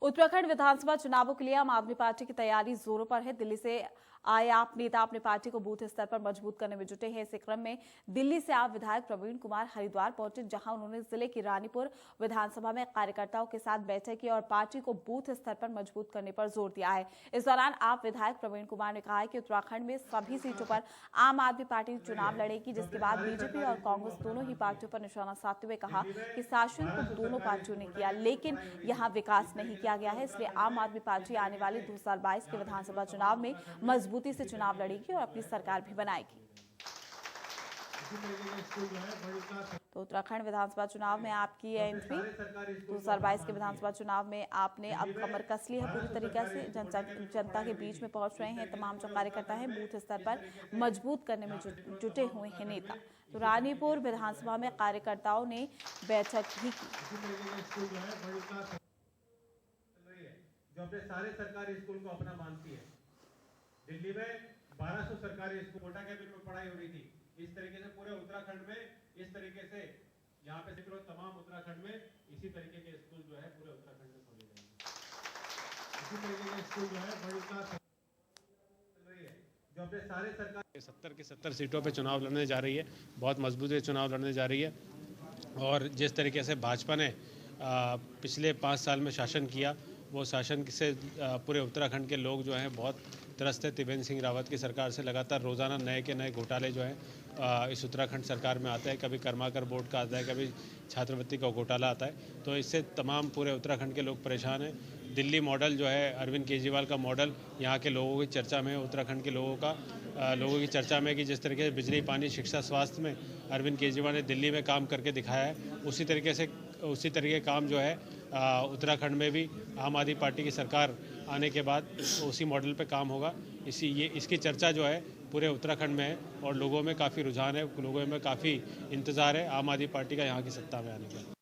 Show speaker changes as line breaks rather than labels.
उत्तराखंड विधानसभा चुनावों के लिए आम आदमी पार्टी की तैयारी जोरों पर है। दिल्ली से आए आप नेता अपनी पार्टी को बूथ स्तर पर मजबूत करने में जुटे हैं। इसी क्रम में दिल्ली से आप विधायक प्रवीण कुमार हरिद्वार पहुंचे, जहां उन्होंने जिले की रानीपुर विधानसभा में कार्यकर्ताओं के साथ बैठक की और पार्टी को बूथ स्तर पर मजबूत करने पर जोर दिया है। इस दौरान आप विधायक प्रवीण कुमार ने कहा है कि उत्तराखंड में सभी सीटों पर आम आदमी पार्टी चुनाव लड़ेगी, जिसके बाद बीजेपी और कांग्रेस दोनों ही पार्टियों पर निशाना साधते हुए कहा कि शासन तो दोनों पार्टियों ने किया, लेकिन यहाँ विकास नहीं किया गया है। इसलिए आम आदमी पार्टी आने वाले 2022 के विधानसभा चुनाव में मजबूती से चुनाव लड़ेगी और अपनी सरकार भी बनाएगी। तो उत्तराखंड विधानसभा चुनाव में आपकी एंट्री 2022 के विधानसभा चुनाव में आपने अब कमर कस ली है पूरी तरीके से। जनता के बीच में पहुंच रहे हैं तमाम जो कार्यकर्ता हैं, बूथ स्तर पर मजबूत करने में जुटे हुए हैं नेता। तो रानीपुर विधानसभा में कार्यकर्ताओं ने बैठक भी की।
जो अपने सारे सरकारी स्कूल को अपना मानती है। दिल्ली में 1200 सरकारी स्कूल कोटा कैबिनेट में पढ़ाई हो रही थी। इस तरीके से पूरे उत्तराखंड में इस तरीके से यहाँ पे तमाम उत्तराखंड में इसी तरीके के स्कूल जो है पूरे उत्तराखंड में खोले जाएंगे। इसी तरीके के स्कूल जो है बड़ी जो अपने सारे सरकार
70 की 70 सीटों पे चुनाव लड़ने जा रही है, बहुत मजबूती से चुनाव लड़ने जा रही है। और जिस तरीके से भाजपा ने पिछले 5 साल में शासन किया, वो शासन से पूरे उत्तराखंड के लोग जो हैं बहुत त्रस्त है। त्रिवेंद्र सिंह रावत की सरकार से लगातार रोज़ाना नए के नए घोटाले जो हैं इस उत्तराखंड सरकार में आते हैं। कभी कर्माकर बोर्ड का आता है, कभी छात्रवृत्ति का घोटाला आता है। तो इससे तमाम पूरे उत्तराखंड के लोग परेशान हैं। दिल्ली मॉडल जो है, अरविंद केजरीवाल का मॉडल यहाँ के लोगों की चर्चा में है। उत्तराखंड के लोगों की चर्चा में कि जिस तरीके से बिजली, पानी, शिक्षा, स्वास्थ्य में अरविंद केजरीवाल ने दिल्ली में काम करके दिखाया है, उसी तरीके काम जो है उत्तराखंड में भी आम आदमी पार्टी की सरकार आने के बाद उसी मॉडल पे काम होगा। इसकी चर्चा जो है पूरे उत्तराखंड में है और लोगों में काफ़ी रुझान है, लोगों में काफ़ी इंतज़ार है आम आदमी पार्टी का यहाँ की सत्ता में आने का।